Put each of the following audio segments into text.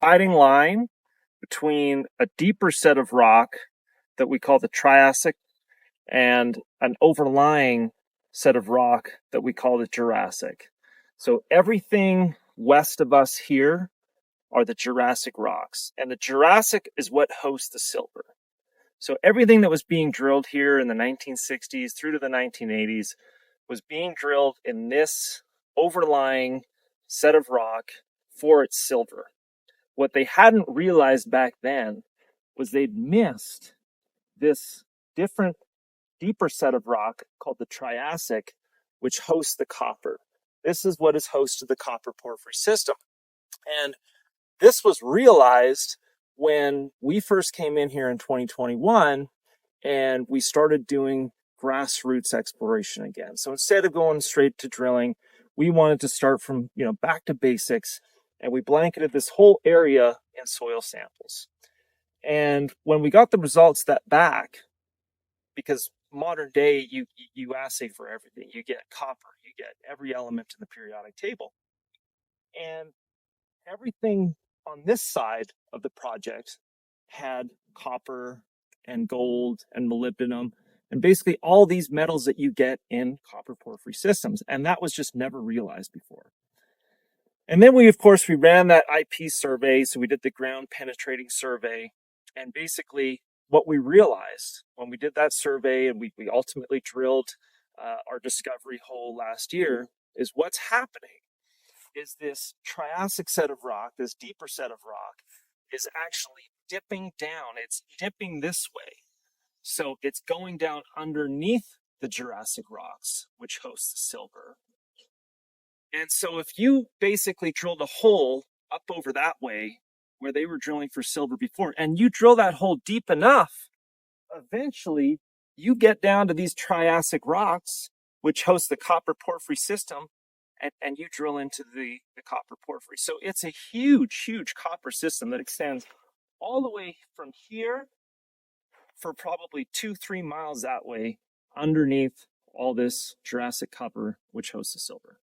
dividing line between a deeper set of rock that we call the Triassic and an overlying set of rock that we call the Jurassic. So everything west of us here are the Jurassic rocks, and the Jurassic is what hosts the silver. So everything that was being drilled here in the 1960s through to the 1980s was being drilled in this overlying set of rock for its silver. What they hadn't realized back then was they'd missed this different, deeper set of rock called the Triassic, which hosts the copper. This is what is host to the copper porphyry system. And this was realized when we first came in here in 2021 and we started doing grassroots exploration again. So instead of going straight to drilling, we wanted to start from, back to basics, and we blanketed this whole area in soil samples. And when we got the results back, because modern day, you assay for everything. You get copper, you get every element in the periodic table. And everything on this side of the project had copper and gold and molybdenum and basically all these metals that you get in copper porphyry systems. And that was just never realized before. And then we ran that IP survey. So we did the ground penetrating survey. And basically what we realized when we did that survey and we ultimately drilled our discovery hole last year is what's happening is this Triassic set of rock, this deeper set of rock, is actually dipping down. It's dipping this way. So it's going down underneath the Jurassic rocks, which host the silver. And so if you basically drilled a hole up over that way, where they were drilling for silver before, and you drill that hole deep enough, eventually you get down to these Triassic rocks, which host the copper porphyry system, and you drill into the copper porphyry. So it's a huge, huge copper system that extends all the way from here for probably 2-3 miles that way underneath all this Jurassic copper, which hosts the silver.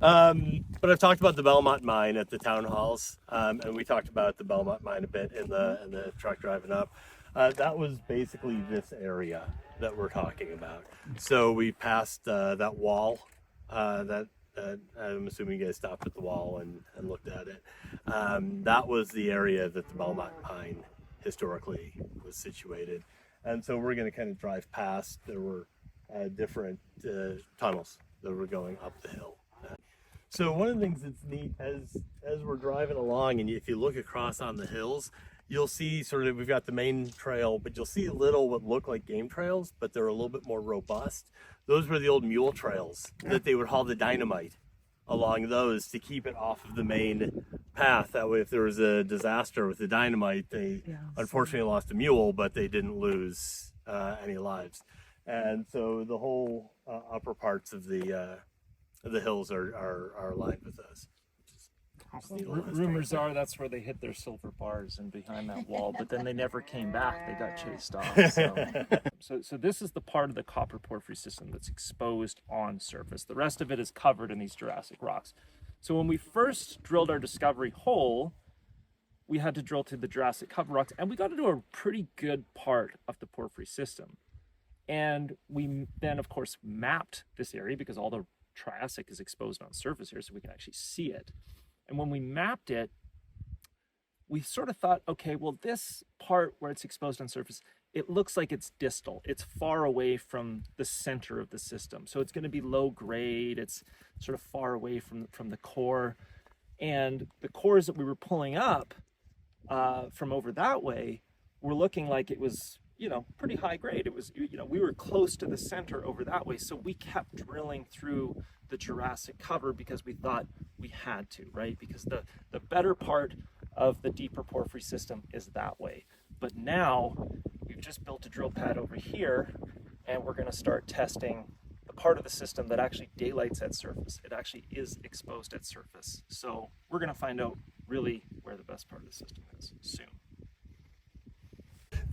But I've talked about the Belmont mine at the town halls, and we talked about the Belmont mine a bit in the truck driving up. That was basically this area that we're talking about. So we passed that wall that I'm assuming you guys stopped at the wall and looked at it. That was the area that the Belmont mine historically was situated. And so we're going to kind of drive past. There were different tunnels that were going up the hill. So one of the things that's neat as we're driving along, and if you look across on the hills, you'll see we've got the main trail, but you'll see little what look like game trails, but they're a little bit more robust. Those were the old mule trails that they would haul the dynamite along those to keep it off of the main path. That way, if there was a disaster with the dynamite, they unfortunately lost a mule, but they didn't lose any lives. And so the whole upper parts of the hills are lined with those. Rumors are that's where they hit their silver bars and behind that wall, but then they never came back. They got chased off. So this is the part of the copper porphyry system that's exposed on surface. The rest of it is covered in these Jurassic rocks. So when we first drilled our discovery hole, we had to drill through the Jurassic cover rocks, and we got into a pretty good part of the porphyry system. And we then, of course, mapped this area because all the Triassic is exposed on surface here, so we can actually see it. And when we mapped it, we sort of thought, okay, well, this part where it's exposed on surface, it looks like it's distal. It's far away from the center of the system. So it's going to be low grade. It's sort of far away from the core. And the cores that we were pulling up from over that way were looking like it was, pretty high grade. It was, we were close to the center over that way. So we kept drilling through the Jurassic cover because we thought we had to, right? Because the better part of the deeper porphyry system is that way. But now we've just built a drill pad over here, and we're going to start testing the part of the system that actually daylights at surface. It actually is exposed at surface. So we're going to find out really where the best part of the system is soon.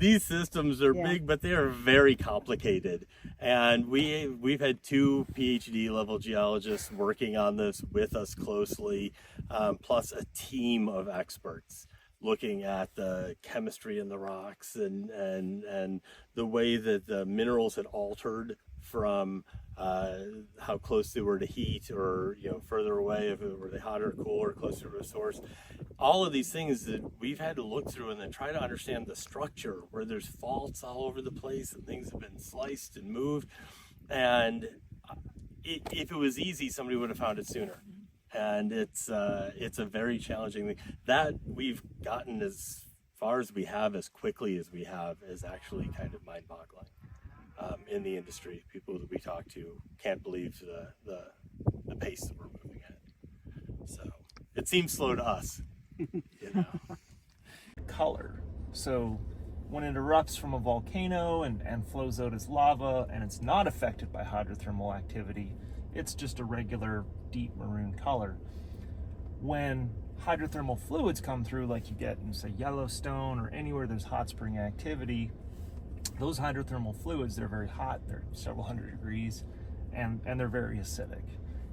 these systems are big, but they are very complicated. And we've had 2 PhD level geologists working on this with us closely, plus a team of experts looking at the chemistry in the rocks and the way that the minerals had altered from how close they were to heat, or further away, if it were they hot or cool or closer to a source. All of these things that we've had to look through and then try to understand the structure, where there's faults all over the place and things have been sliced and moved. And if it was easy, somebody would have found it sooner. And it's a very challenging thing that we've gotten as far as we have, as quickly as we have, is actually kind of mind-boggling. In the industry, people that we talk to can't believe the pace that we're moving at. So it seems slow to us. Color. So when it erupts from a volcano and flows out as lava, and it's not affected by hydrothermal activity, it's just a regular deep maroon color. When hydrothermal fluids come through, like you get in, say, Yellowstone or anywhere there's hot spring activity, those hydrothermal fluids, they're very hot, they're several hundred degrees, and they're very acidic.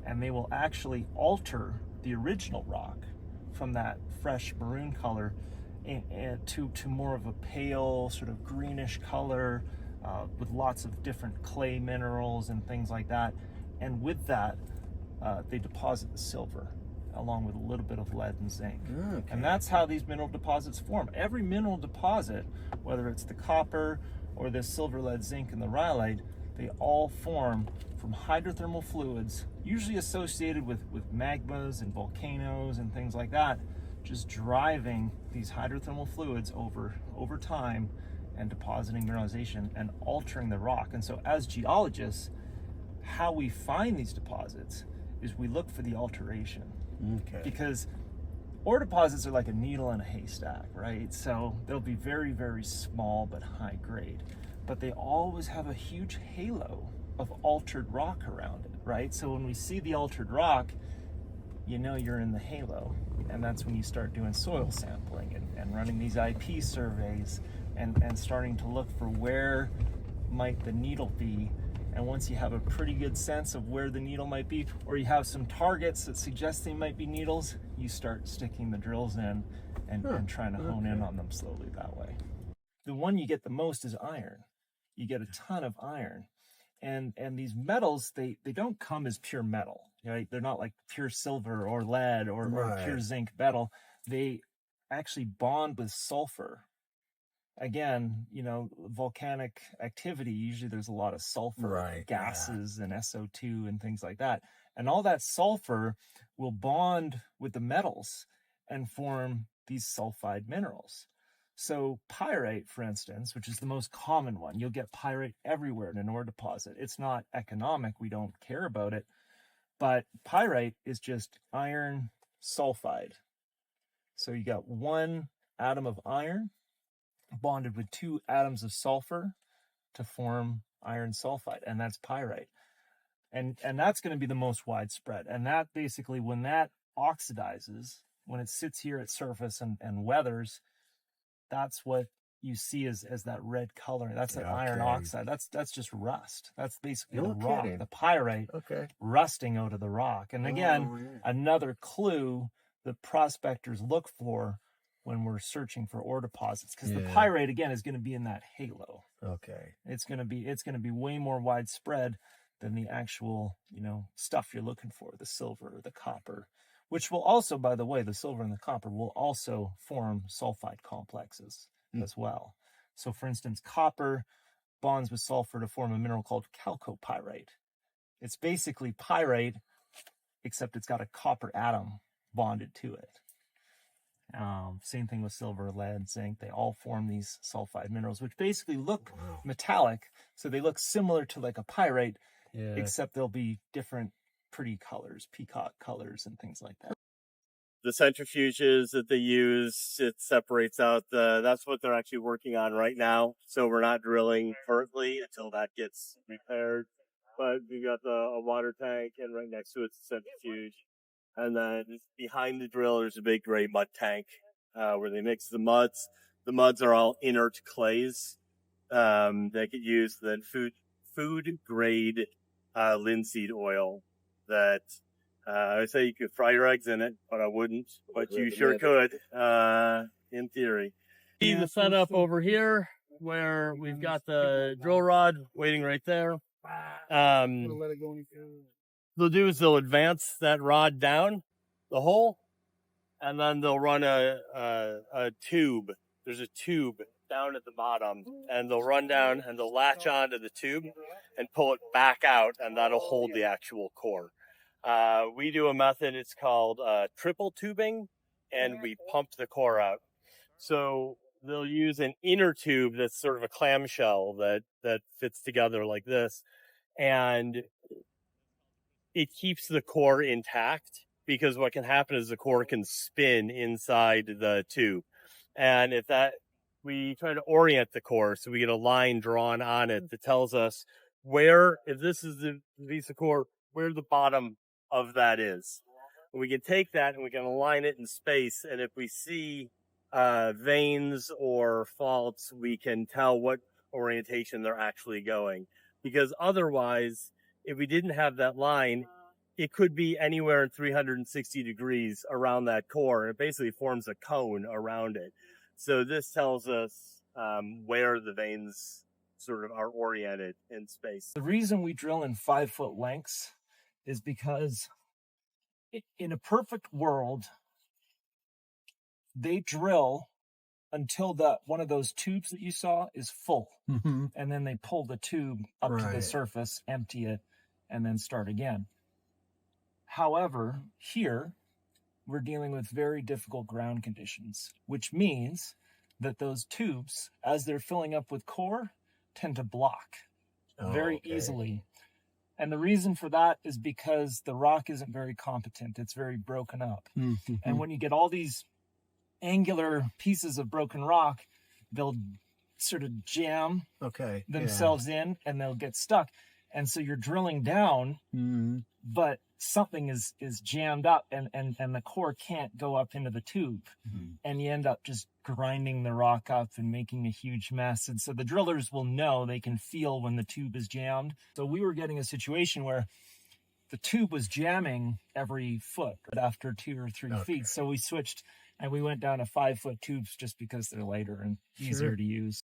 And they will actually alter the original rock from that fresh maroon color to more of a pale, sort of greenish color, with lots of different clay minerals and things like that. And with that, they deposit the silver, along with a little bit of lead and zinc. Okay. And that's how these mineral deposits form. Every mineral deposit, whether it's the copper or the silver, lead, zinc, and the rhyolite, they all form from hydrothermal fluids, usually associated with magmas and volcanoes and things like that, just driving these hydrothermal fluids over time and depositing mineralization and altering the rock. And so as geologists, how we find these deposits is we look for the alteration. Okay. Because ore deposits are like a needle in a haystack, right? So they'll be very, very small but high grade, but they always have a huge halo of altered rock around it, right? So when we see the altered rock, you know you're in the halo. And that's when you start doing soil sampling and running these IP surveys and starting to look for where might the needle be. And once you have a pretty good sense of where the needle might be, or you have some targets that suggest they might be needles, you start sticking the drills in and trying to hone in on them slowly that way. The one you get the most is iron. You get a ton of iron. And these metals, they don't come as pure metal, right? They're not like pure silver or lead or pure zinc metal. They actually bond with sulfur. Again, volcanic activity, usually there's a lot of sulfur gases and SO2 and things like that. And all that sulfur will bond with the metals and form these sulfide minerals. So pyrite, for instance, which is the most common one, you'll get pyrite everywhere in an ore deposit. It's not economic, we don't care about it, but pyrite is just iron sulfide. So you got one atom of iron bonded with 2 atoms of sulfur to form iron sulfide, and that's pyrite. And that's going to be the most widespread. And that basically, when that oxidizes, when it sits here at surface and weathers, that's what you see as that red color. That's that iron oxide. That's just rust. That's basically the rock, the pyrite rusting out of the rock. And again, another clue that prospectors look for when we're searching for ore deposits, because the pyrite again is going to be in that halo. Okay. It's going to be way more widespread than the actual, stuff you're looking for, the silver or the copper, which will also, by the way, the silver and the copper will also form sulfide complexes as well. So for instance, copper bonds with sulfur to form a mineral called chalcopyrite. It's basically pyrite, except it's got a copper atom bonded to it. Same thing with silver, lead, zinc. They all form these sulfide minerals, which basically look metallic. So they look similar to like a pyrite, except they'll be different pretty colors, peacock colors and things like that. The centrifuges that they use, it separates out that's what they're actually working on right now. So we're not drilling vertically until that gets repaired. But we got a water tank, and right next to it's a centrifuge. And then behind the drill, there's a big gray mud tank where they mix the muds. The muds are all inert clays that get used. Then food grade linseed oil that I would say you could fry your eggs in it, but I wouldn't. But you sure could, in theory. See the setup over here where we've got the drill rod waiting right there. They'll do is they'll advance that rod down the hole, and then they'll run a tube. There's a tube down at the bottom, and they'll run down and they'll latch onto the tube and pull it back out, and that'll hold the actual core. We do a method, it's called triple tubing, and we pump the core out. So they'll use an inner tube that's sort of a clamshell that fits together like this, and it keeps the core intact, because what can happen is the core can spin inside the tube. And if that, we try to orient the core so we get a line drawn on it that tells us where, if this is the piece of core, where the bottom of that is. And we can take that and we can align it in space. And if we see veins or faults, we can tell what orientation they're actually going. Because otherwise, if we didn't have that line, it could be anywhere in 360 degrees around that core. And it basically forms a cone around it. So this tells us where the veins sort of are oriented in space. The reason we drill in 5-foot lengths is because in a perfect world, they drill until one of those tubes that you saw is full. Mm-hmm. And then they pull the tube up to the surface, empty it, and then start again. However, here, we're dealing with very difficult ground conditions, which means that those tubes, as they're filling up with core, tend to block very easily. And the reason for that is because the rock isn't very competent. It's very broken up. Mm-hmm. And when you get all these angular pieces of broken rock, they'll sort of jam themselves in, and they'll get stuck. And so you're drilling down, but something is jammed up, and the core can't go up into the tube. And you end up just grinding the rock up and making a huge mess. And so the drillers will know, they can feel when the tube is jammed. So we were getting a situation where the tube was jamming every foot after 2 or 3 feet. So we switched and we went down to 5-foot tubes just because they're lighter and easier to use.